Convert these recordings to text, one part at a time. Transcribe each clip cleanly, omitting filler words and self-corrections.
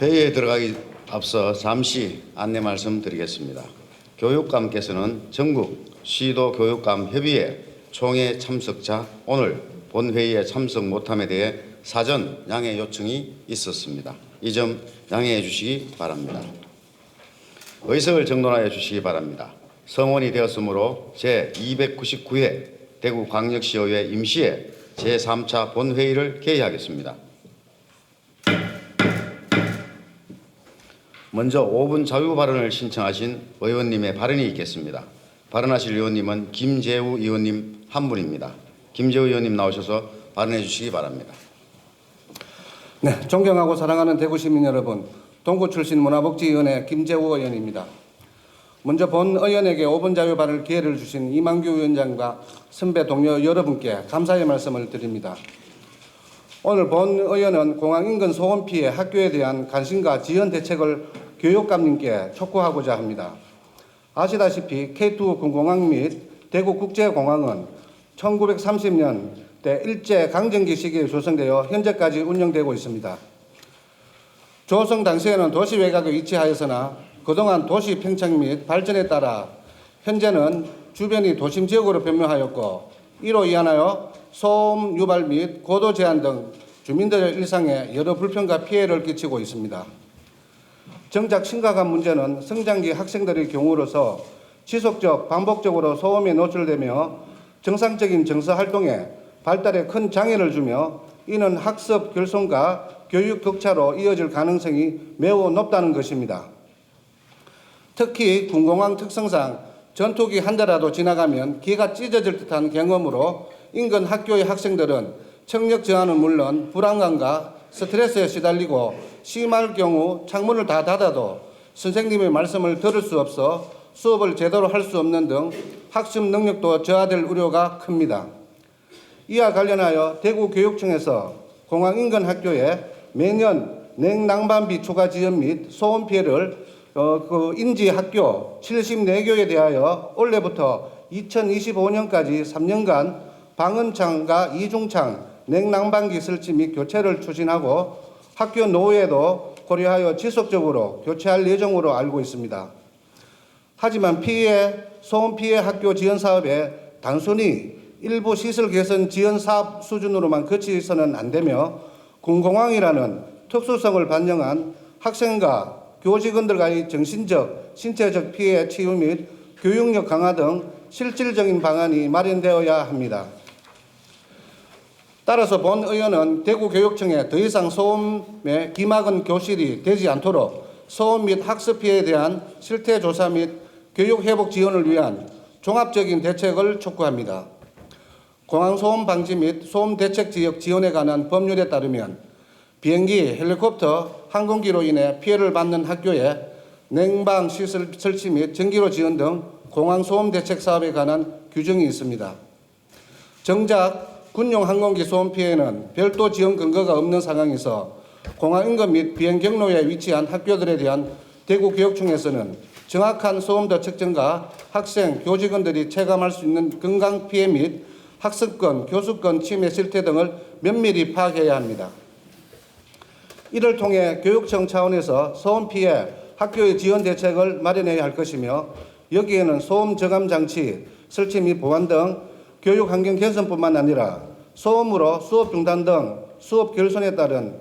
회의에 들어가기 앞서 잠시 안내 말씀드리겠습니다. 교육감께서는 전국 시도 교육감 협의회 총회 참석자 오늘 본회의에 참석 못함에 대해 사전 양해 요청이 있었습니다. 이 점 양해해 주시기 바랍니다. 의석을 정돈하여 주시기 바랍니다. 성원이 되었으므로 제299회 대구광역시의회 임시회 제3차 본회의를 개의하겠습니다. 먼저 5분 자유 발언을 신청하신 의원님의 발언이 있겠습니다. 발언하실 의원님은 김재우 의원님 한 분입니다. 김재우 의원님 나오셔서 발언해 주시기 바랍니다. 네, 존경하고 사랑하는 대구 시민 여러분, 동구 출신 문화복지위원회 김재우 의원입니다. 먼저 본 의원에게 5분 자유 발언 기회를 주신 이만규 위원장과 선배 동료 여러분께 감사의 말씀을 드립니다. 오늘 본 의원은 공항 인근 소음 피해 학교에 대한 관심과 지원 대책을 교육감님께 촉구하고자 합니다. 아시다시피 K2 군공항 및 대구국제공항은 1930년대 일제강점기 시기에 조성되어 현재까지 운영되고 있습니다. 조성 당시에는 도시 외곽에 위치하였으나 그동안 도시 팽창 및 발전에 따라 현재는 주변이 도심 지역으로 변모하였고 이로 인하여 소음 유발 및 고도 제한 등 주민들의 일상에 여러 불편과 피해를 끼치고 있습니다. 정작 심각한 문제는 성장기 학생들의 경우로서 지속적 반복적으로 소음에 노출되며 정상적인 정서 활동에 발달에 큰 장애를 주며 이는 학습 결손과 교육 격차로 이어질 가능성이 매우 높다는 것입니다. 특히 군공항 특성상 전투기 한 대라도 지나가면 귀가 찢어질 듯한 경험으로 인근 학교의 학생들은 청력 저하는 물론 불안감과 스트레스에 시달리고 심할 경우 창문을 다 닫아도 선생님의 말씀을 들을 수 없어 수업을 제대로 할 수 없는 등 학습 능력도 저하될 우려가 큽니다. 이와 관련하여 대구교육청에서 공항 인근 학교에 매년 냉난방비 추가 지원 및 소음 피해를 인지 학교 74교에 대하여 올해부터 2025년까지 3년간 방음창과 이중창 냉난방기 설치 및 교체를 추진하고 학교 노후에도 고려하여 지속적으로 교체할 예정으로 알고 있습니다. 하지만 소음 피해 학교 지원 사업에 단순히 일부 시설 개선 지원 사업 수준으로만 그치서는 안 되며 군공항이라는 특수성을 반영한 학생과 교직원들과의 정신적, 신체적 피해 치유 및 교육력 강화 등 실질적인 방안이 마련되어야 합니다. 따라서 본 의원은 대구교육청에 더 이상 소음에 기막은 교실이 되지 않도록 소음 및 학습 피해에 대한 실태조사 및 교육회복 지원을 위한 종합적인 대책을 촉구합니다. 공항소음 방지 및 소음 대책 지역 지원에 관한 법률에 따르면 비행기, 헬리콥터, 항공기로 인해 피해를 받는 학교에 냉방 시설 설치 및 전기료 지원 등 공항소음 대책 사업에 관한 규정이 있습니다. 정작 군용 항공기 소음 피해는 별도 지원 근거가 없는 상황에서 공항 인근 및 비행 경로에 위치한 학교들에 대한 대구교육청에서는 정확한 소음도 측정과 학생, 교직원들이 체감할 수 있는 건강 피해 및 학습권, 교수권 침해 실태 등을 면밀히 파악해야 합니다. 이를 통해 교육청 차원에서 소음 피해 학교의 지원 대책을 마련해야 할 것이며 여기에는 소음 저감 장치 설치 및 보완 등 교육 환경 개선뿐만 아니라 소음으로 수업 중단 등 수업 결손에 따른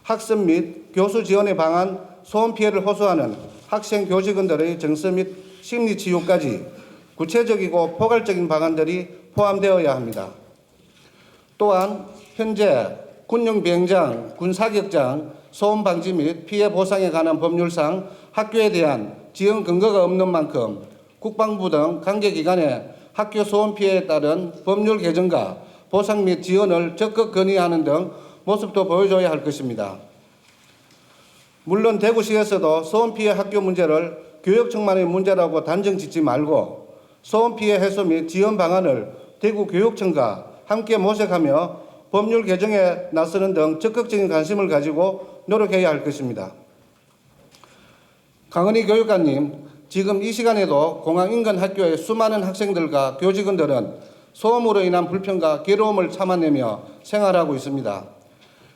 학습 및 교수 지원에 방한 소음 피해를 호소하는 학생 교직원들의 정서 및 심리 치유까지 구체적이고 포괄적인 방안들이 포함되어야 합니다. 또한 현재 군용 비행장, 군 사격장, 소음 방지 및 피해 보상에 관한 법률상 학교에 대한 지원 근거가 없는 만큼 국방부 등 관계기관에 학교 소음 피해에 따른 법률 개정과 보상 및 지원을 적극 건의하는 등 모습도 보여줘야 할 것입니다. 물론 대구시에서도 소음 피해 학교 문제를 교육청만의 문제라고 단정 짓지 말고 소음 피해 해소 및 지원 방안을 대구교육청과 함께 모색하며 법률 개정에 나서는 등 적극적인 관심을 가지고 노력해야 할 것입니다. 강은희 교육관님, 지금 이 시간에도 공항 인근 학교의 수많은 학생들과 교직원들은 소음으로 인한 불편과 괴로움을 참아내며 생활하고 있습니다.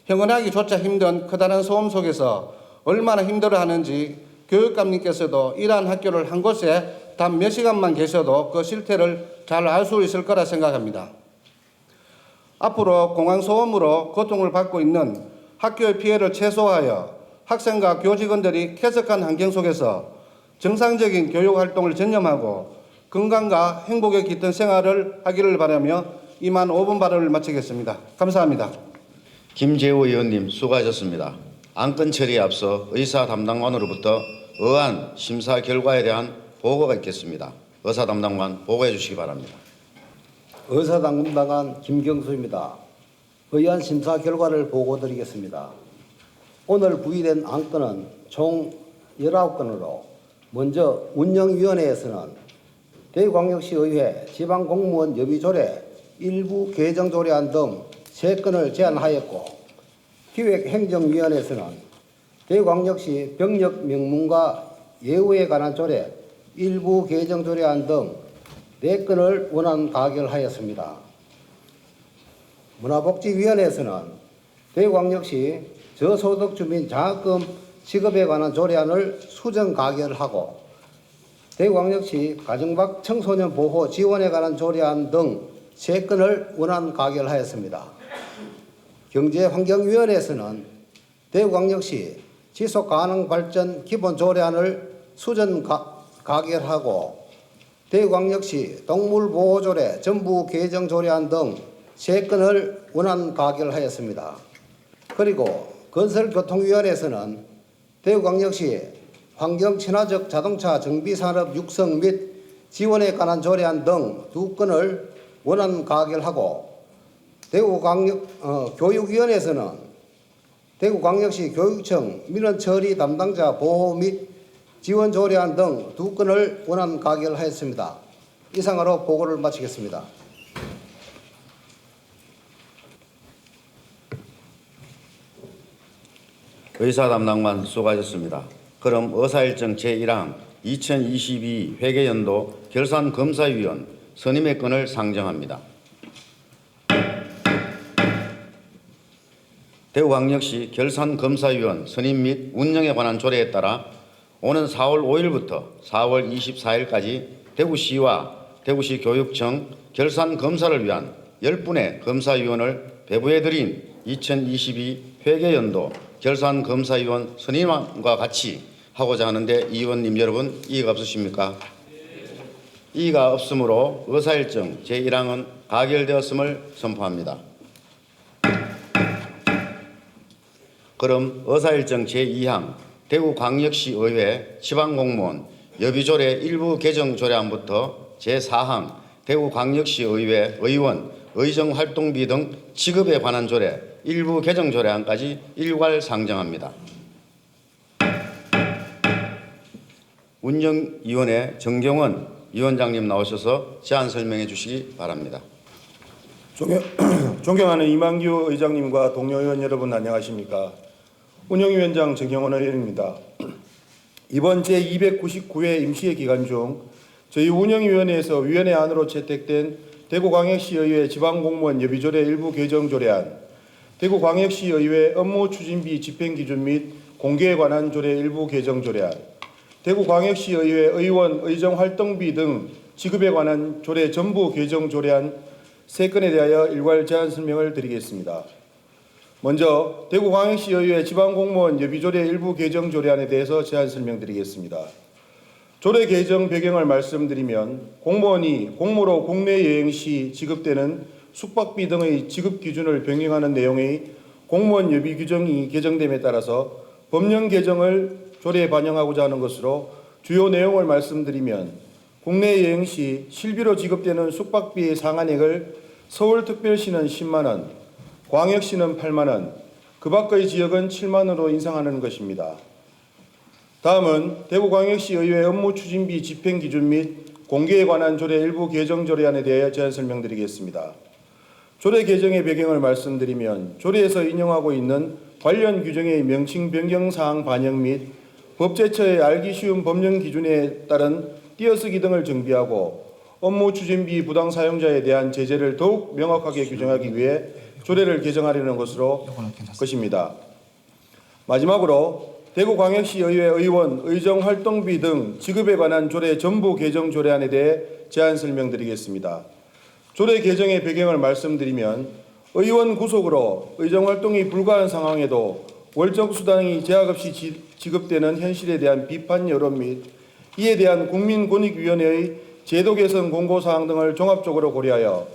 형언하기조차 힘든 커다란 소음 속에서 얼마나 힘들어하는지 교육감님께서도 이러한 학교를 한 곳에 단 몇 시간만 계셔도 그 실태를 잘 알 수 있을 거라 생각합니다. 앞으로 공항 소음으로 고통을 받고 있는 학교의 피해를 최소화하여 학생과 교직원들이 쾌적한 환경 속에서 정상적인 교육 활동을 전념하고 건강과 행복에 깃든 생활을 하기를 바라며 이만 5분 발언을 마치겠습니다. 감사합니다. 김재우 의원님 수고하셨습니다. 안건 처리에 앞서 의사 담당관으로부터 의안 심사 결과에 대한 보고가 있겠습니다. 의사 담당관 보고해 주시기 바랍니다. 의사담당관 김경수입니다. 의안 심사 결과를 보고드리겠습니다. 오늘 부의된 안건은 총 19건으로 먼저 운영위원회에서는 대구광역시의회 지방공무원 여비조례 일부 개정 조례안 등 3건을 제안하였고, 기획행정위원회에서는 대구광역시 병력 명문과 예우에 관한 조례 일부 개정 조례안 등 4건을 원안 가결하였습니다. 문화복지위원회에서는 대구광역시 저소득 주민 장학금 지급에 관한 조례안을 수정 가결하고, 대구광역시 가정박 청소년 보호 지원에 관한 조례안 등 3건을 원안 가결하였습니다. 경제환경위원회에서는 대구광역시 지속가능발전 기본조례안을 수정 가결하고, 대구광역시 동물보호조례 전부 개정 조례안 등 3건을 원안 가결하였습니다. 그리고 건설교통위원회에서는 대구광역시 환경친화적 자동차 정비산업 육성 및 지원에 관한 조례안 등 2건을 원안 가결하고, 교육위원회에서는 대구광역시 교육청 민원처리 담당자 보호 및 지원 조례안 등 2건을 원안 가결하였습니다. 이상으로 보고를 마치겠습니다. 의사 담당관 수고하셨습니다. 그럼 의사일정 제1항 2022 회계연도 결산검사위원 선임의 건을 상정합니다. 대구광역시 결산검사위원 선임 및 운영에 관한 조례에 따라 오는 4월 5일부터 4월 24일까지 대구시와 대구시 교육청 결산검사를 위한 10분의 검사위원을 배부해드린 2022 회계연도 결산검사위원 선임과 같이 하고자 하는데, 이 의원님 여러분 이의가 없으십니까? 이의가 없으므로 의사일정 제1항은 가결되었음을 선포합니다. 그럼 의사일정 제2항 대구광역시의회 지방공무원 여비조례 일부 개정 조례안부터 제4항 대구광역시의회 의원 의정활동비 등 지급에 관한 조례 일부 개정 조례안까지 일괄 상정합니다. 운영위원회 정경원 위원장님 나오셔서 제안 설명해 주시기 바랍니다. 존경하는 이만규 의장님과 동료 의원 여러분 안녕하십니까? 운영위원장 정경원 의원입니다. 이번 제299회 임시회 기간 중 저희 운영위원회에서 위원회 안으로 채택된 대구광역시의회 지방공무원 여비조례 일부 개정 조례안, 대구광역시의회 업무추진비 집행기준 및 공개에 관한 조례 일부 개정 조례안, 대구광역시의회 의원 의정활동비 등 지급에 관한 조례 전부 개정 조례안 3건에 대하여 일괄 제안 설명을 드리겠습니다. 먼저 대구광역시의회 지방공무원 여비조례 일부 개정 조례안에 대해서 제안 설명드리겠습니다. 조례 개정 배경을 말씀드리면, 공무원이 공무로 국내 여행 시 지급되는 숙박비 등의 지급 기준을 변경하는 내용의 공무원 여비 규정이 개정됨에 따라서 법령 개정을 조례에 반영하고자 하는 것으로, 주요 내용을 말씀드리면, 국내 여행 시 실비로 지급되는 숙박비의 상한액을 서울특별시는 10만 원, 광역시는 8만 원, 그 밖의 지역은 7만 원으로 인상하는 것입니다. 다음은 대구광역시의회 업무추진비 집행기준 및 공개에 관한 조례 일부 개정 조례안에 대해 제안 설명드리겠습니다. 조례 개정의 배경을 말씀드리면, 조례에서 인용하고 있는 관련 규정의 명칭 변경 사항 반영 및 법제처의 알기 쉬운 법령 기준에 따른 띄어쓰기 등을 정비하고 업무 추진비 부당 사용자에 대한 제재를 더욱 명확하게 규정하기 위해 조례를 개정하려는 것입니다. 마지막으로 대구광역시의회 의원 의정활동비 등 지급에 관한 조례 전부 개정 조례안에 대해 제안 설명드리겠습니다. 조례 개정의 배경을 말씀드리면 의원 구속으로 의정활동이 불가한 상황에도 월정 수당이 제약 없이 지급되는 현실에 대한 비판 여론 및 이에 대한 국민권익위원회의 제도 개선 공고사항 등을 종합적으로 고려하여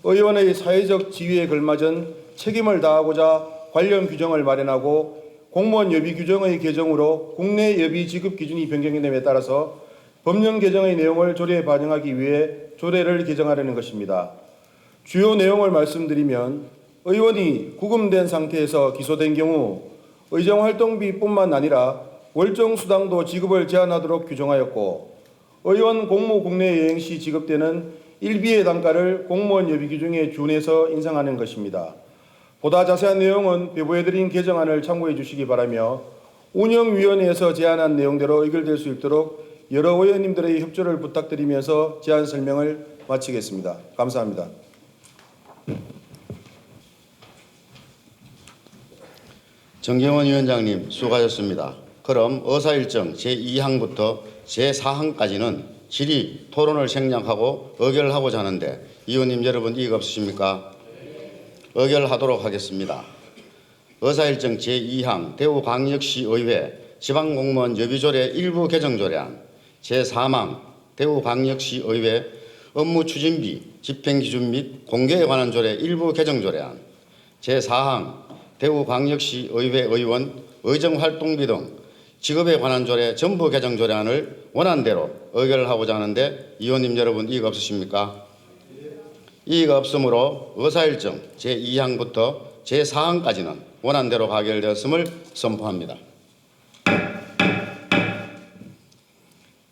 의원의 사회적 지위에 걸맞은 책임을 다하고자 관련 규정을 마련하고 공무원 여비 규정의 개정으로 국내 여비 지급 기준이 변경됨에 따라서 법령 개정의 내용을 조례에 반영하기 위해 조례를 개정하려는 것입니다. 주요 내용을 말씀드리면 의원이 구금된 상태에서 기소된 경우 의정활동비뿐만 아니라 월정수당도 지급을 제한하도록 규정하였고 의원 공무 국내 여행 시 지급되는 일비의 단가를 공무원 여비 규정에 준해서 인상하는 것입니다. 보다 자세한 내용은 배부해드린 개정안을 참고해 주시기 바라며 운영위원회에서 제안한 내용대로 의결될 수 있도록 여러 의원님들의 협조를 부탁드리면서 제안 설명을 마치겠습니다. 감사합니다. 정경원 위원장님 수고하셨습니다. 그럼 의사일정 제2항부터 제4항까지는 질의, 토론을 생략하고 의결하고자 하는데 의원님 여러분 이의가 없으십니까? 의결하도록 하겠습니다. 의사일정 제2항 대구광역시의회 지방공무원 여비조례 일부 개정조례안, 제3항 대구광역시의회 업무추진비, 집행기준 및 공개에 관한 조례 일부 개정조례안, 제4항 대구광역시의회 의원 의정활동비 등 지급에 관한 조례 전부 개정조례안을 원안대로 의결하고자 하는데 의원님 여러분 이의가 없으십니까? 이의가 없으므로 의사일정 제2항부터 제4항까지는 원안대로 가결되었음을 선포합니다.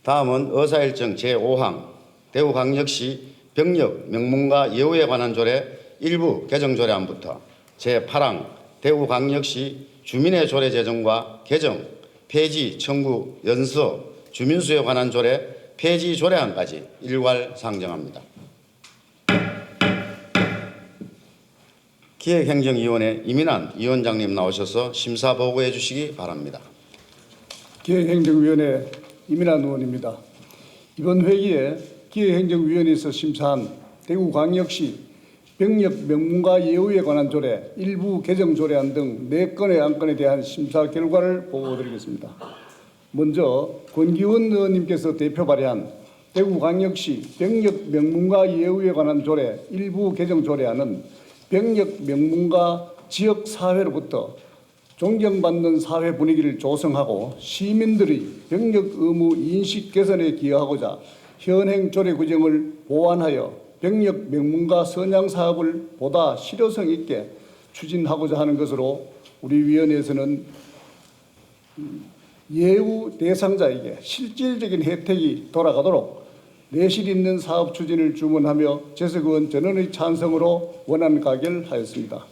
다음은 의사일정 제5항 대구광역시 병력 명문과 예우에 관한 조례 일부 개정조례안부터 제8항 대구광역시 주민의 조례 제정과 개정, 폐지, 청구, 연서, 주민수에 관한 조례 폐지 조례안까지 일괄 상정합니다. 기획행정위원회 이민환 위원장님 나오셔서 심사 보고해 주시기 바랍니다. 기획행정위원회 이민환 의원입니다. 이번 회기에 기획행정위원회에서 심사한 대구광역시 병력 명문과 예우에 관한 조례, 일부 개정 조례안 등 4건의 안건에 대한 심사 결과를 보고드리겠습니다. 먼저 권기원 의원님께서 대표 발의한 대구광역시 병력 명문과 예우에 관한 조례 일부 개정 조례안은 병력 명문과 지역사회로부터 존경받는 사회 분위기를 조성하고 시민들의 병력 의무 인식 개선에 기여하고자 현행 조례 규정을 보완하여 병력 명문과 선양 사업을 보다 실효성 있게 추진하고자 하는 것으로 우리 위원회에서는 예우 대상자에게 실질적인 혜택이 돌아가도록 내실 있는 사업 추진을 주문하며 재석 의원 전원의 찬성으로 원안 가결하였습니다.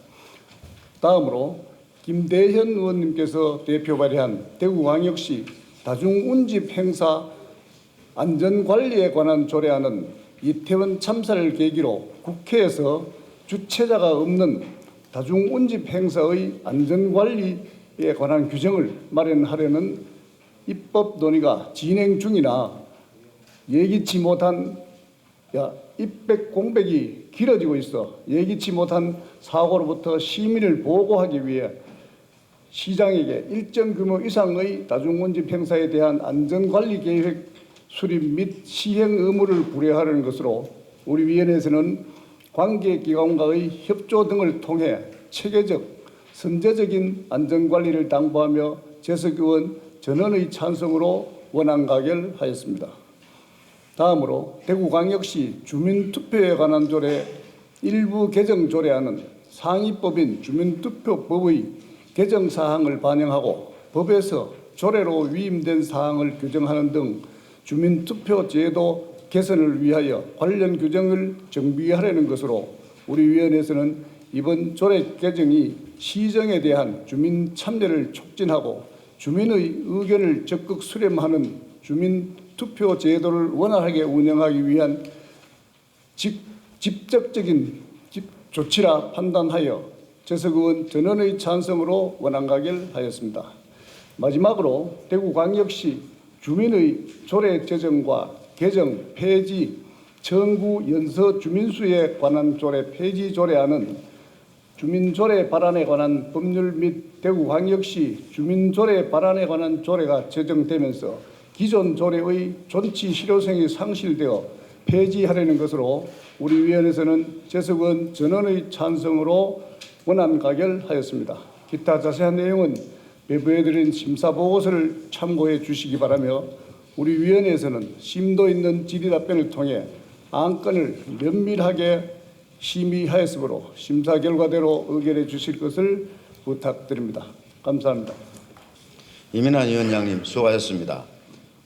다음으로 김대현 의원님께서 대표 발의한 대구광역시 다중운집 행사 안전관리에 관한 조례안은 이태원 참사를 계기로 국회에서 주체자가 없는 다중운집 행사의 안전관리에 관한 규정을 마련하려는 입법 논의가 진행 중이나 예기치 못한 입백 공백이 길어지고 있어 예기치 못한 사고로부터 시민을 보호하기 위해 시장에게 일정 규모 이상의 다중운집 행사에 대한 안전관리 계획 수립 및 시행 의무를 부여하려는 것으로 우리 위원회에서는 관계기관과의 협조 등을 통해 체계적, 선제적인 안전관리를 당부하며 재석 의원 전원의 찬성으로 원안 가결하였습니다. 다음으로 대구광역시 주민투표에 관한 조례 일부 개정 조례안은 상위법인 주민투표법의 개정 사항을 반영하고 법에서 조례로 위임된 사항을 규정하는 등 주민투표 제도 개선을 위하여 관련 규정을 정비하려는 것으로 우리 위원회에서는 이번 조례 개정이 시정에 대한 주민 참여를 촉진하고 주민의 의견을 적극 수렴하는 주민투표 제도를 원활하게 운영하기 위한 직접적인 조치라 판단하여 재석 의원 전원의 찬성으로 원안 가결하였습니다. 마지막으로 대구광역시 주민의 조례 제정과 개정, 폐지, 청구, 연서 주민수에 관한 조례 폐지 조례안은 주민조례 발안에 관한 법률 및 대구광역시 주민조례 발안에 관한 조례가 제정되면서 기존 조례의 존치 실효성이 상실되어 폐지하려는 것으로 우리 위원회에서는 재석원 전원의 찬성으로 원안 가결하였습니다. 기타 자세한 내용은 배부해드린 심사보고서를 참고해 주시기 바라며 우리 위원회에서는 심도 있는 질의 답변을 통해 안건을 면밀하게 심의하였으므로 심사 결과대로 의결해 주실 것을 부탁드립니다. 감사합니다. 이민환 위원장님 수고하셨습니다.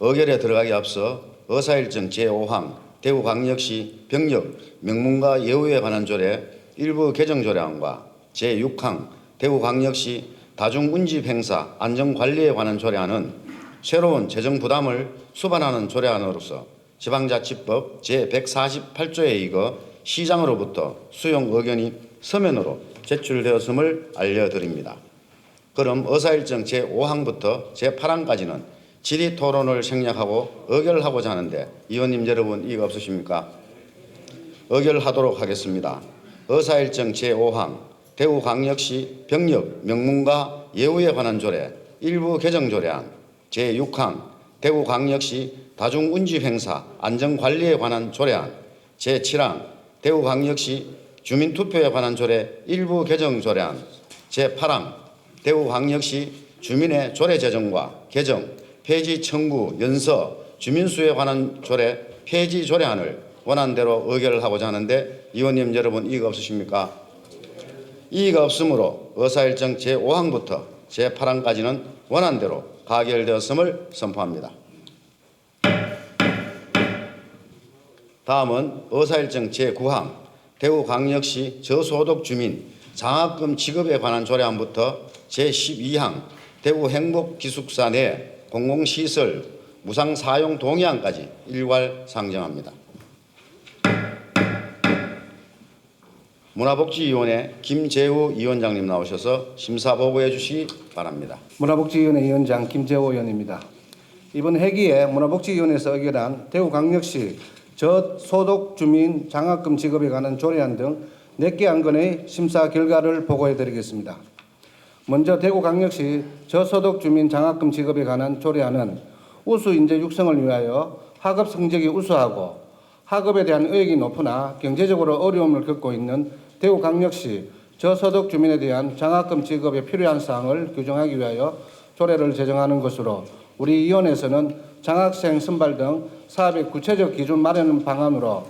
의결에 들어가기 앞서 의사일정 제5항 대구광역시 병력 명문과 예우에 관한 조례 일부 개정 조례안과 제6항 대구광역시 다중운집 행사 안전관리에 관한 조례안은 새로운 재정 부담을 수반하는 조례안으로서 지방자치법 제148조에 의거 시장으로부터 수용 의견이 서면으로 제출되었음을 알려드립니다. 그럼 의사일정 제5항부터 제8항까지는 질의 토론을 생략하고 의결하고자 하는데 의원님 여러분 이의가 없으십니까? 의결하도록 하겠습니다. 의사일정 제5항 대구광역시 병력 명문과 예우에 관한 조례 일부 개정 조례안 제6항 대구광역시 다중운집 행사 안전관리에 관한 조례안 제7항 대구광역시 주민투표에 관한 조례 일부 개정 조례안 제8항 대구광역시 주민의 조례 제정과 개정, 폐지 청구, 연서, 주민수에 관한 조례 폐지 조례안을 원안대로 의결하고자 하는데 의원님 여러분 이의가 없으십니까? 이의가 없으므로 의사일정 제5항부터 제8항까지는 원안대로 가결되었음을 선포합니다. 다음은 의사일정 제9항 대구광역시 저소득 주민 장학금 지급에 관한 조례안부터 제12항 대구행복기숙사 내 공공시설 무상사용 동의안까지 일괄 상정합니다. 문화복지위원회 김재우 위원장님 나오셔서 심사보고해 주시기 바랍니다. 문화복지위원회 위원장 김재호 의원입니다. 이번 회기에 문화복지위원회에서 의결한 대구광역시 저소득 주민 장학금 지급에 관한 조례안 등 4개 안건의 심사 결과를 보고해 드리겠습니다. 먼저 대구광역시 저소득 주민 장학금 지급에 관한 조례안은 우수 인재 육성을 위하여 학업 성적이 우수하고 학업에 대한 의욕이 높으나 경제적으로 어려움을 겪고 있는 대구광역시 저소득 주민에 대한 장학금 지급에 필요한 사항을 규정하기 위하여 조례를 제정하는 것으로 우리 위원회에서는 장학생 선발 등 사업의 구체적 기준 마련 방안으로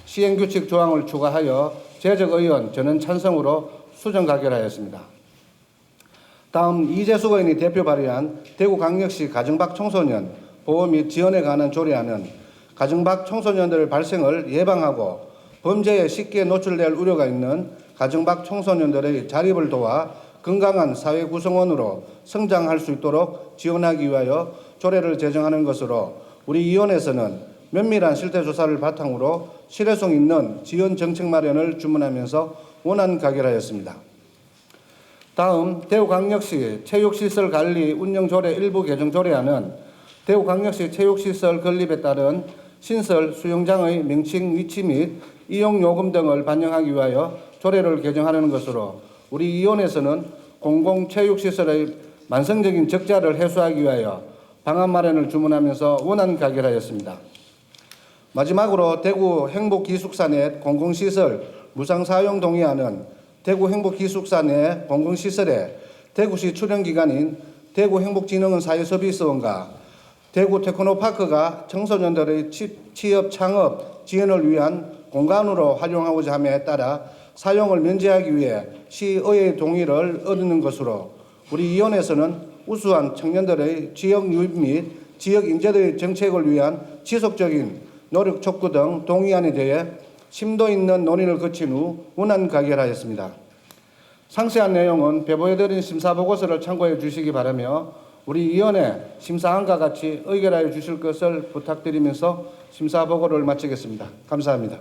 시행규칙 조항을 추가하여 재적의원 전원 찬성으로 수정 가결하였습니다. 다음 이재숙 의원이 대표 발의한 대구광역시 가정박 청소년 보호 및 지원에 관한 조례안은 가정박 청소년들 발생을 예방하고 범죄에 쉽게 노출될 우려가 있는 가정박 청소년들의 자립을 도와 건강한 사회 구성원으로 성장할 수 있도록 지원하기 위하여 조례를 제정하는 것으로 우리 위원회에서는 면밀한 실태조사를 바탕으로 실효성 있는 지원 정책 마련을 주문하면서 원안 가결하였습니다. 다음 대구광역시 체육시설 관리 운영조례 일부 개정 조례안은 대구광역시 체육시설 건립에 따른 신설 수영장의 명칭 위치 및 이용요금 등을 반영하기 위하여 조례를 개정하는 것으로 우리 위원회에서는 공공체육시설의 만성적인 적자를 해소하기 위하여 방안 마련을 주문하면서 원안 가결하였습니다. 마지막으로 대구 행복기숙사 내 공공시설 무상사용 동의안은 대구 행복기숙사 내 공공시설에 대구시 출연기관인 대구행복진흥원 사회서비스원과 대구 테크노파크가 청소년들의 취업 창업 지원을 위한 공간으로 활용하고자 함에 따라 사용을 면제하기 위해 시의회의 동의를 얻는 것으로 우리 위원회에서는 우수한 청년들의 지역 유입 및 지역 인재들의 정책을 위한 지속적인 노력 촉구 등 동의안에 대해 심도 있는 논의를 거친 후 원안 가결하였습니다. 상세한 내용은 배부해드린 심사보고서를 참고해 주시기 바라며 우리 위원회 심사안과 같이 의결하여 주실 것을 부탁드리면서 심사보고를 마치겠습니다. 감사합니다.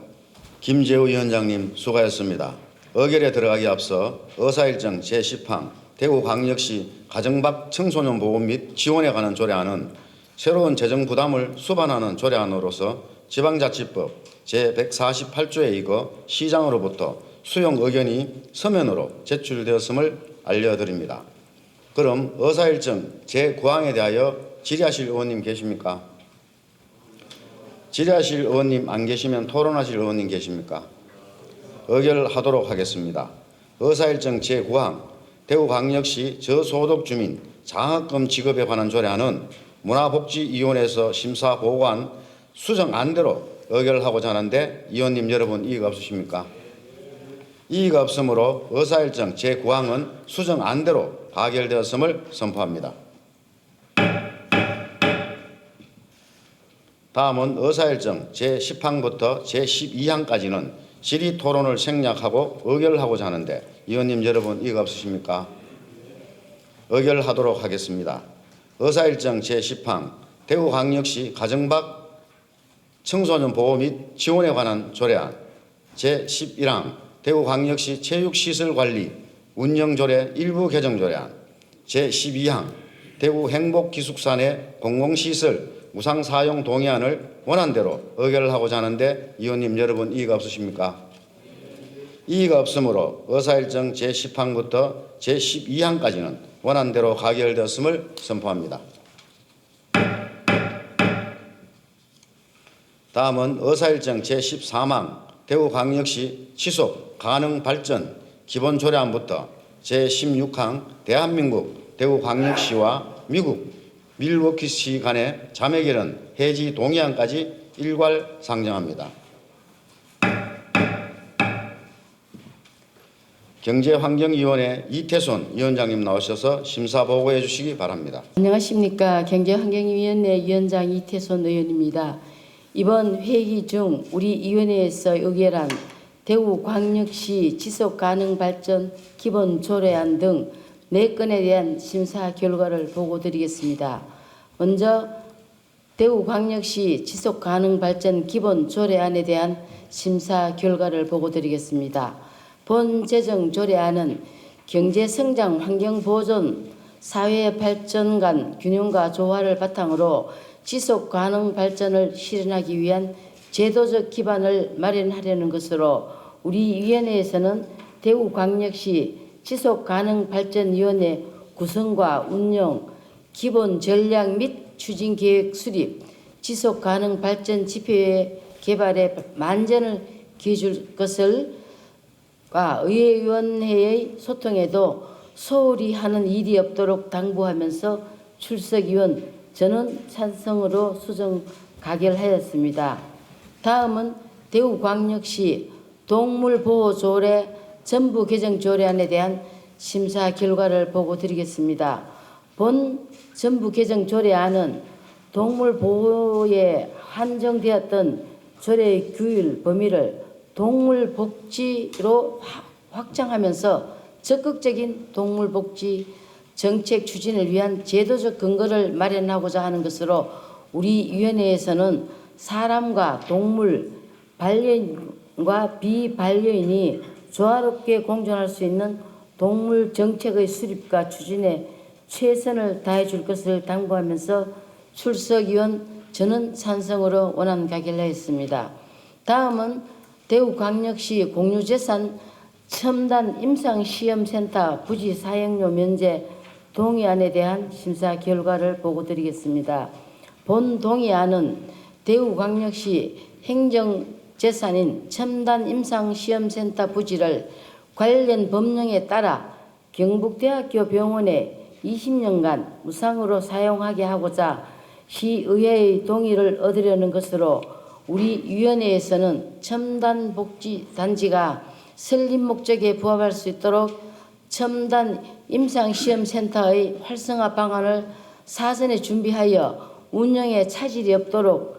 김재우 위원장님 수고하셨습니다. 의결에 들어가기 앞서 의사일정 제10항 대구광역시 가정밖 청소년 보호 및 지원에 관한 조례안은 새로운 재정 부담을 수반하는 조례안으로서 지방자치법 제148조에 의거 시장으로부터 수용 의견이 서면으로 제출되었음을 알려드립니다. 그럼 의사일정 제9항에 대하여 질의하실 의원님 계십니까? 질의하실 의원님 안 계시면 토론하실 의원님 계십니까? 의결하도록 하겠습니다. 의사일정 제9항 대구광역시 저소득 주민 장학금 지급에 관한 조례안은 문화복지위원회에서 심사 보고한 수정안대로 의결하고자 하는데 의원님 여러분 이의가 없으십니까? 이의가 없으므로 의사일정 제9항은 수정안대로 가결되었음을 선포합니다. 다음은 의사일정 제10항부터 제12항까지는 질의토론을 생략하고 의결하고자 하는데 의원님 여러분 이의가 없으십니까? 의결하도록 하겠습니다. 의사일정 제10항 대구광역시 가정밖 청소년 보호 및 지원에 관한 조례안 제11항 대구광역시 체육시설관리 운영조례 일부 개정조례안 제12항 대구행복기숙사 내 공공시설 무상사용 동의안을 원안대로 의결하고자 하는데 의원님 여러분 이의가 없으십니까? 이의가 없으므로 의사일정 제10항부터 제12항까지는 원안대로 가결되었음을 선포합니다. 다음은 의사일정 제13항 대구광역시 지속 가능 발전 기본조례안부터 제16항 대한민국 대구광역시와 미국 밀워키시 간의 자매결연 해지 동의안까지 일괄 상정합니다. 경제환경위원회 이태손 위원장님 나오셔서 심사 보고해 주시기 바랍니다. 안녕하십니까. 경제환경위원회 위원장 이태손 의원입니다. 이번 회기 중 우리 위원회에서 의결한 대구광역시 지속가능발전 기본조례안 등 4건에 대한 심사 결과를 보고드리겠습니다. 먼저 대구광역시 지속가능발전 기본조례안에 대한 심사 결과를 보고드리겠습니다. 본 재정조례안은 경제성장, 환경보존, 사회발전 간 균형과 조화를 바탕으로 지속가능발전을 실현하기 위한 제도적 기반을 마련하려는 것으로 우리 위원회에서는 대구광역시 지속가능발전위원회 구성과 운영, 기본 전략 및 추진계획 수립, 지속가능발전 지표의 개발에 만전을 기해줄 것을 의회위원회의 소통에도 소홀히 하는 일이 없도록 당부하면서 출석위원 저는 찬성으로 수정 가결하였습니다. 다음은 대구광역시 동물보호조례 전부 개정 조례안에 대한 심사 결과를 보고드리겠습니다. 본 전부 개정 조례안은 동물 보호에 한정되었던 조례의 규율 범위를 동물 복지로 확장하면서 적극적인 동물 복지 정책 추진을 위한 제도적 근거를 마련하고자 하는 것으로 우리 위원회에서는 사람과 동물, 반려인과 비반려인이 조화롭게 공존할 수 있는 동물 정책의 수립과 추진에 최선을 다해 줄 것을 당부하면서 출석위원 저는 찬성으로 원안 가결하였습니다. 다음은 대구광역시 공유재산 첨단 임상시험센터 부지 사용료 면제 동의안에 대한 심사 결과를 보고드리겠습니다. 본 동의안은 대구광역시 행정재산인 첨단 임상시험센터 부지를 관련 법령에 따라 경북대학교 병원에 20년간 무상으로 사용하게 하고자 시의회의 동의를 얻으려는 것으로 우리 위원회에서는 첨단 복지단지가 설립 목적에 부합할 수 있도록 첨단 임상시험센터의 활성화 방안을 사전에 준비하여 운영에 차질이 없도록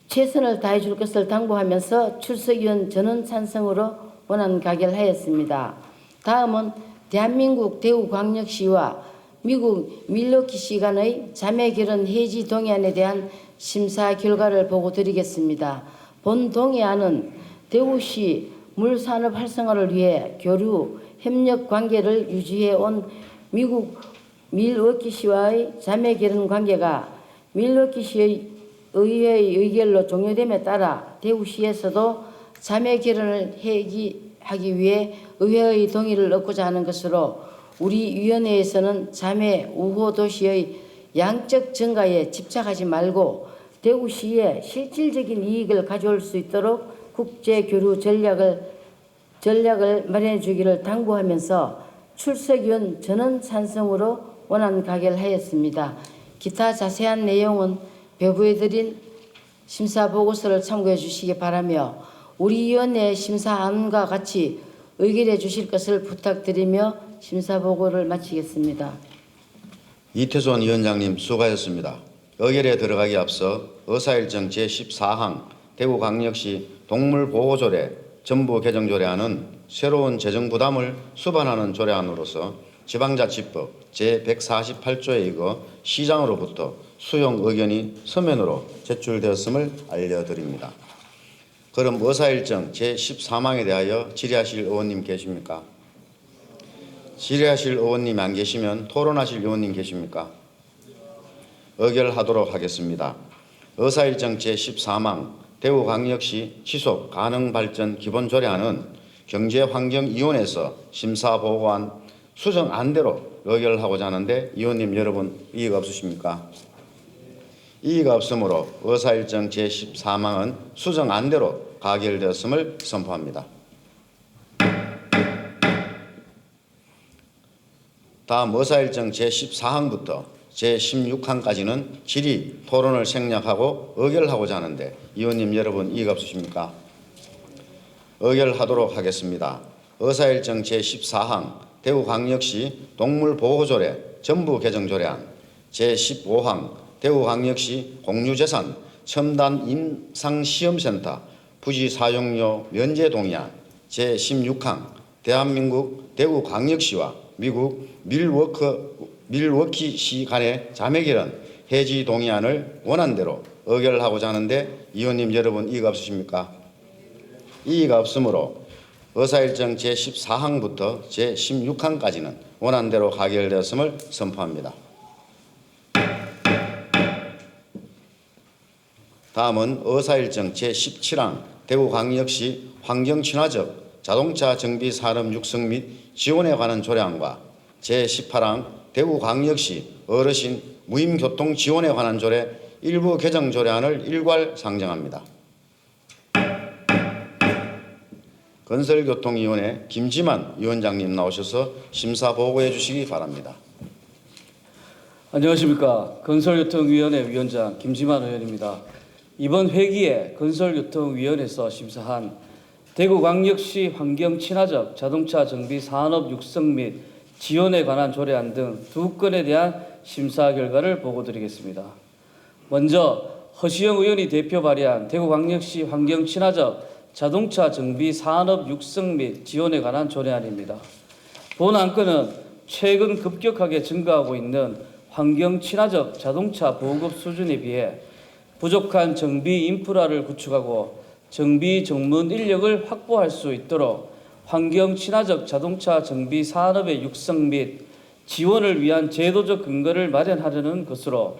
최선을 다해 줄 것을 당부하면서 출석위원 저는 찬성으로 원안 가결하였습니다. 다음은 대한민국 대구광역시와 미국 밀워키시 간의 자매결연 해지 동의안에 대한 심사 결과를 보고드리겠습니다. 본 동의안은 대구시 물산업 활성화를 위해 교류, 협력 관계를 유지해 온 미국 밀워키시와의 자매 결혼 관계가 밀워키시의 의회의 의결로 종료됨에 따라 대구시에서도 자매 결혼을 하기 위해 의회의 동의를 얻고자 하는 것으로 우리 위원회에서는 자매 우호 도시의 양적 증가에 집착하지 말고 대구시에 실질적인 이익을 가져올 수 있도록 국제 교류 전략을 마련해 주기를 당부하면서 출석위원 전원 찬성으로 원안 가결하였습니다. 기타 자세한 내용은 배부해 드린 심사 보고서를 참고해 주시기 바라며 우리 위원회 심사안과 같이 의결해 주실 것을 부탁드리며 심사 보고를 마치겠습니다. 이태손 위원장님 수고하셨습니다. 의결에 들어가기 앞서 의사일정 제14항 대구광역시 동물보호조례 전부 개정조례안은 새로운 재정부담을 수반하는 조례안으로서 지방자치법 제148조에 의거 시장으로부터 수용 의견이 서면으로 제출되었음을 알려드립니다. 그럼 의사일정 제13항에 대하여 질의하실 의원님 계십니까? 질의하실 의원님이 안 계시면 토론하실 의원님 계십니까? 의결하도록 하겠습니다. 의사일정 제13항 대구광역시 지속 가능발전 기본조례안은 경제환경위원회에서 심사보고한 수정안대로 의결하고자 하는데 위원님 여러분 이의가 없으십니까? 이의가 없으므로 의사일정 제13항은 수정안대로 가결되었음을 선포합니다. 다음 의사일정 제14항부터 제16항까지는 질의, 토론을 생략하고 의결하고자 하는데 위원님 여러분 이의가 없으십니까? 의결하도록 하겠습니다. 의사일정 제14항 대구광역시 동물보호조례 전부 개정조례안 제15항 대구광역시 공유재산 첨단 임상시험센터 부지 사용료 면제 동의안 제16항 대한민국 대구광역시와 미국 밀워키시 간의 자매결혼 해지 동의안을 원안대로 의결하고자 하는데 위원님 여러분 이의가 없으십니까? 이의가 없으므로 의사일정 제14항부터 제16항까지는 원안대로 가결되었음을 선포합니다. 다음은 의사일정 제17항 대구광역시 환경친화적 자동차 정비 산업 육성 및 지원에 관한 조례안과 제18항 대구광역시 어르신 무임교통 지원에 관한 조례 일부 개정 조례안을 일괄 상정합니다. 건설교통위원회 김지만 위원장님 나오셔서 심사 보고해 주시기 바랍니다. 안녕하십니까. 건설교통위원회 위원장 김지만 의원입니다. 이번 회기에 건설교통위원회에서 심사한 대구광역시 환경친화적 자동차 정비 산업 육성 및 지원에 관한 조례안 등 2건에 대한 심사 결과를 보고드리겠습니다. 먼저 허시영 의원이 대표 발의한 대구광역시 환경친화적 자동차 정비 산업 육성 및 지원에 관한 조례안입니다. 본 안건은 최근 급격하게 증가하고 있는 환경친화적 자동차 보급 수준에 비해 부족한 정비 인프라를 구축하고 정비 전문 인력을 확보할 수 있도록 환경친화적 자동차 정비 산업의 육성 및 지원을 위한 제도적 근거를 마련하려는 것으로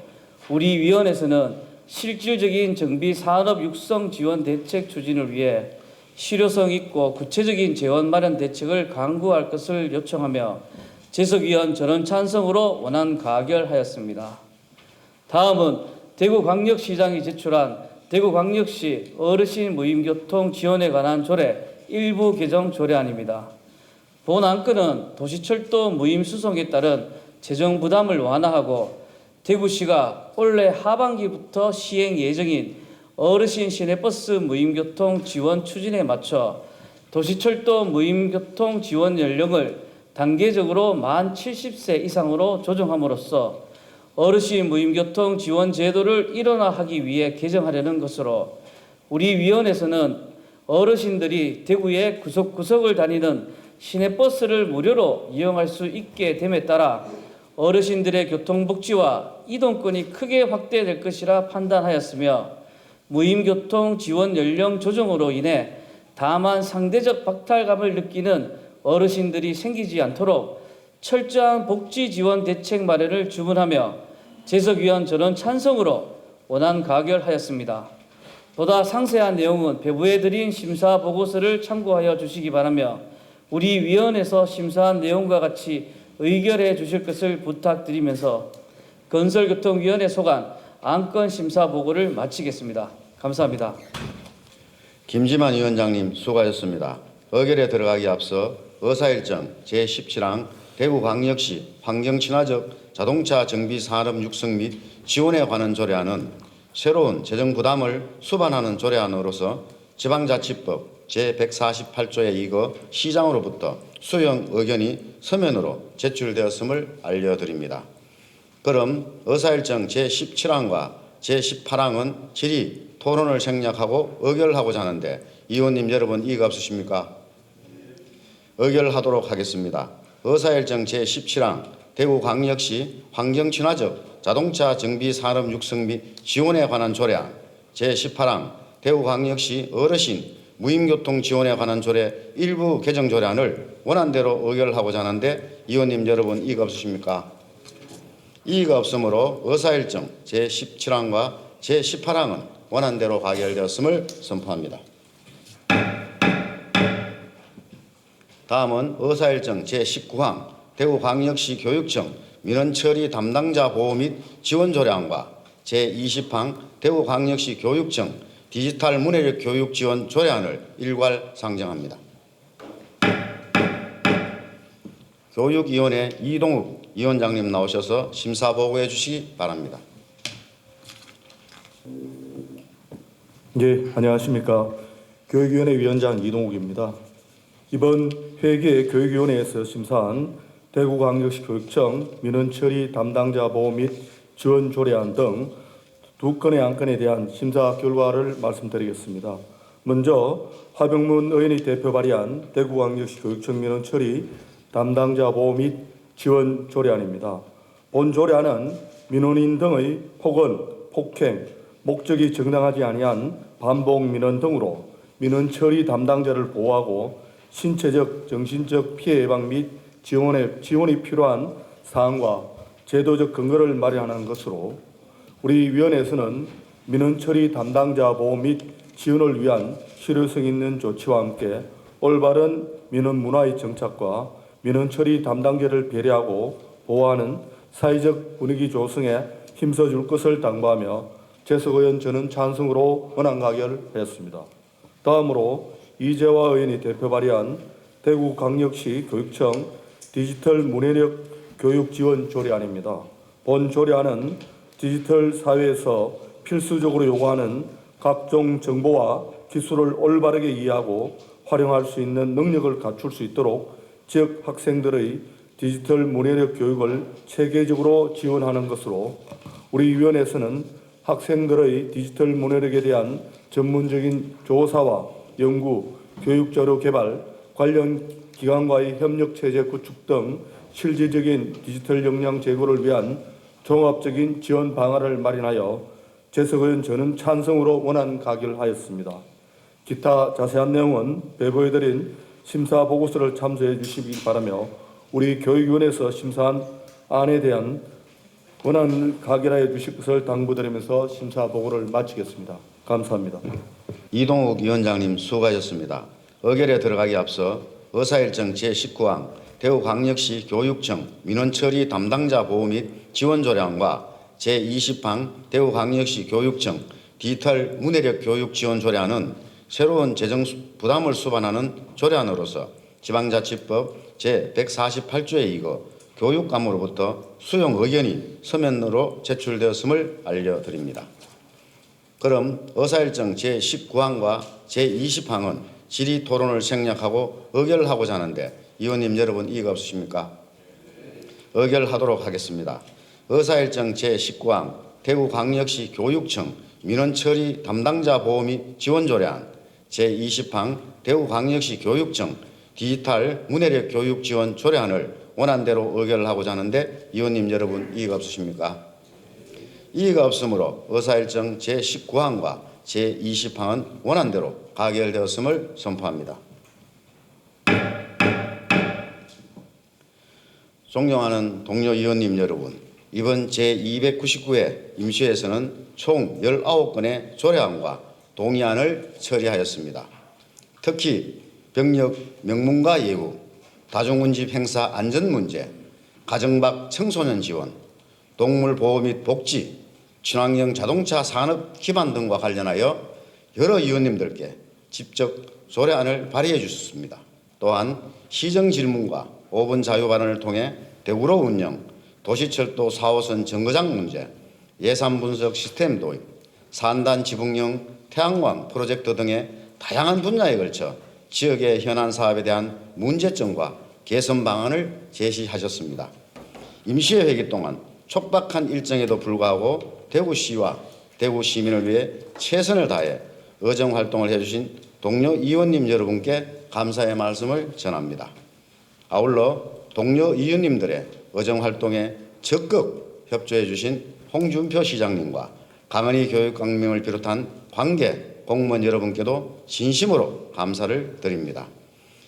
우리 위원회에서는 실질적인 정비 산업 육성 지원 대책 추진을 위해 실효성 있고 구체적인 재원 마련 대책을 강구할 것을 요청하며 재석위원 전원 찬성으로 원안 가결하였습니다. 다음은 대구광역시장이 제출한 대구광역시 어르신 무임교통 지원에 관한 조례 일부 개정 조례안입니다. 본 안건은 도시철도 무임수송에 따른 재정 부담을 완화하고 대구시가 올해 하반기부터 시행 예정인 어르신 시내버스 무임교통 지원 추진에 맞춰 도시철도 무임교통 지원 연령을 단계적으로 만 70세 이상으로 조정함으로써 어르신 무임교통 지원 제도를 일원화하기 위해 개정하려는 것으로 우리 위원회에서는 어르신들이 대구의 구석구석을 다니는 시내버스를 무료로 이용할 수 있게 됨에 따라 어르신들의 교통복지와 이동권이 크게 확대될 것이라 판단하였으며 무임교통 지원 연령 조정으로 인해 다만 상대적 박탈감을 느끼는 어르신들이 생기지 않도록 철저한 복지 지원 대책 마련을 주문하며 재석위원 전원 찬성으로 원안 가결하였습니다. 보다 상세한 내용은 배부해 드린 심사 보고서를 참고하여 주시기 바라며 우리 위원회에서 심사한 내용과 같이 의결해 주실 것을 부탁드리면서 건설교통위원회 소관 안건 심사 보고를 마치겠습니다. 감사합니다. 김지만 위원장님 수고하셨습니다. 의결에 들어가기 앞서 의사일정 제17항 대구광역시 환경친화적 자동차 정비 산업 육성 및 지원에 관한 조례안은 새로운 재정 부담을 수반하는 조례안으로서 지방자치법 제148조에 이거 시장으로부터 수용 의견이 서면으로 제출되었음을 알려드립니다. 그럼 의사일정 제17항과 제18항은 질의 토론을 생략하고 의결하고자 하는데 의원님 여러분 이의가 없으십니까? 의결하도록 하겠습니다. 의사일정 제17항 대구광역시 환경친화적 자동차 정비 산업 육성 및 지원에 관한 조례안 제18항 대구광역시 어르신 무임교통 지원에 관한 조례 일부 개정 조례안을 원안대로 의결하고자 하는데 의원님 여러분 이의가 없으십니까? 이의가 없으므로 의사일정 제17항과 제18항은 원안대로 가결되었음을 선포합니다. 다음은 의사일정 제19항 대구광역시 교육청 민원처리 담당자 보호 및 지원 조례안과 제20항 대구광역시 교육청 디지털 문해력 교육 지원 조례안을 일괄 상정합니다. 교육위원회 이동욱 위원장님 나오셔서 심사 보고해 주시기 바랍니다. 예, 안녕하십니까. 교육위원회 위원장 이동욱입니다. 이번 회기에 교육위원회에서 심사한 대구광역시 교육청 민원처리 담당자 보호 및 지원 조례안 등 2건의 안건에 대한 심사 결과를 말씀드리겠습니다. 먼저 화병문 의원이 대표 발의한 대구광역시 교육청 민원처리 담당자 보호 및 지원 조례안입니다. 본 조례안은 민원인 등의 폭언, 폭행, 목적이 정당하지 아니한 반복 민원 등으로 민원 처리 담당자를 보호하고 신체적, 정신적 피해 예방 및 지원이 필요한 사항과 제도적 근거를 마련하는 것으로 우리 위원회에서는 민원 처리 담당자 보호 및 지원을 위한 실효성 있는 조치와 함께 올바른 민원 문화의 정착과 민원 처리 담당자를 배려하고 보호하는 사회적 분위기 조성에 힘써줄 것을 당부하며 재석 의원 저는 찬성으로 원안 가결하였습니다. 다음으로 이재화 의원이 대표 발의한 대구광역시 교육청 디지털 문해력 교육 지원 조례안입니다. 본 조례안은 디지털 사회에서 필수적으로 요구하는 각종 정보와 기술을 올바르게 이해하고 활용할 수 있는 능력을 갖출 수 있도록 지역 학생들의 디지털 문해력 교육을 체계적으로 지원하는 것으로 우리 위원회에서는 학생들의 디지털 문해력에 대한 전문적인 조사와 연구, 교육자료 개발, 관련 기관과의 협력 체제 구축 등 실질적인 디지털 역량 제고를 위한 종합적인 지원 방안을 마련하여 재석 의원 저는 찬성으로 원안 가결하였습니다. 기타 자세한 내용은 배부해드린 심사 보고서를 참조해 주시기 바라며 우리 교육위원회에서 심사한 안에 대한 원안을 가결하여 주실 것을 당부드리면서 심사 보고를 마치겠습니다. 감사합니다. 이동욱 위원장님 수고하셨습니다. 의결에 들어가기 앞서 의사일정 제19항 대구광역시 교육청 민원처리 담당자 보호 및 지원 조례안과 제20항 대구광역시 교육청 디지털 문해력 교육 지원 조례안은 새로운 재정 부담을 수반하는 조례안으로서 지방자치법 제148조에 이거 교육감으로부터 수용 의견이 서면으로 제출되었음을 알려드립니다. 그럼 의사일정 제19항과 제20항은 질의 토론을 생략하고 의결하고자 하는데 의원님 여러분 이의가 없으십니까? 의결하도록 하겠습니다. 의사일정 제19항 대구광역시 교육청 민원처리 담당자 보호 및 지원 조례안 제20항 대구광역시 교육청 디지털 문해력 교육 지원 조례안을 원안대로 의결하고자 하는데 의원님 여러분 이의가 없으십니까? 이의가 없으므로 의사일정 제19항과 제20항은 원안대로 가결되었음을 선포합니다. 존경하는 동료 의원님 여러분, 이번 제299회 임시회에서는 총 19건의 조례안과 동의안을 처리하였습니다. 특히 병력 명문화 예우, 다중운집 행사 안전 문제, 가정 밖 청소년 지원, 동물 보호 및 복지, 친환경 자동차 산업 기반 등과 관련하여 여러 의원님들께 직접 조례안을 발의해 주셨습니다. 또한 시정 질문과 5분 자유 발언을 통해 대구로 운영, 도시철도 4호선 정거장 문제, 예산 분석 시스템 도입, 산단 지붕형 태양광 프로젝트 등의 다양한 분야에 걸쳐 지역의 현안 사업에 대한 문제점과 개선 방안을 제시하셨습니다. 임시회 회기 동안 촉박한 일정에도 불구하고 대구시와 대구 시민을 위해 최선을 다해 의정 활동을 해주신 동료 의원님 여러분께 감사의 말씀을 전합니다. 아울러 동료 의원님들의 의정 활동에 적극 협조해 주신 홍준표 시장님과 강은희 교육강명을 비롯한 관계 공무원 여러분께도 진심으로 감사를 드립니다.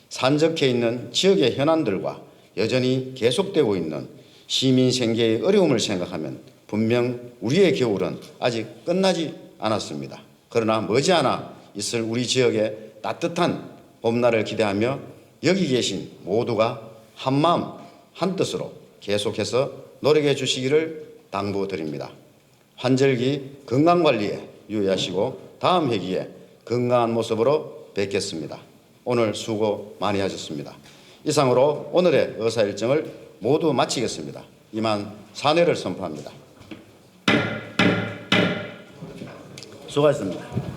산적해 있는 지역의 현안들과 여전히 계속되고 있는 시민 생계의 어려움을 생각하면 분명 우리의 겨울은 아직 끝나지 않았습니다. 그러나 머지않아 있을 우리 지역의 따뜻한 봄날을 기대하며 여기 계신 모두가 한마음 한뜻으로 계속해서 노력해 주시기를 당부드립니다. 환절기 건강관리에 유의하시고 다음 회기에 건강한 모습으로 뵙겠습니다. 오늘 수고 많이 하셨습니다. 이상으로 오늘의 의사일정을 모두 마치겠습니다. 이만 사퇴를 선포합니다. 수고하셨습니다.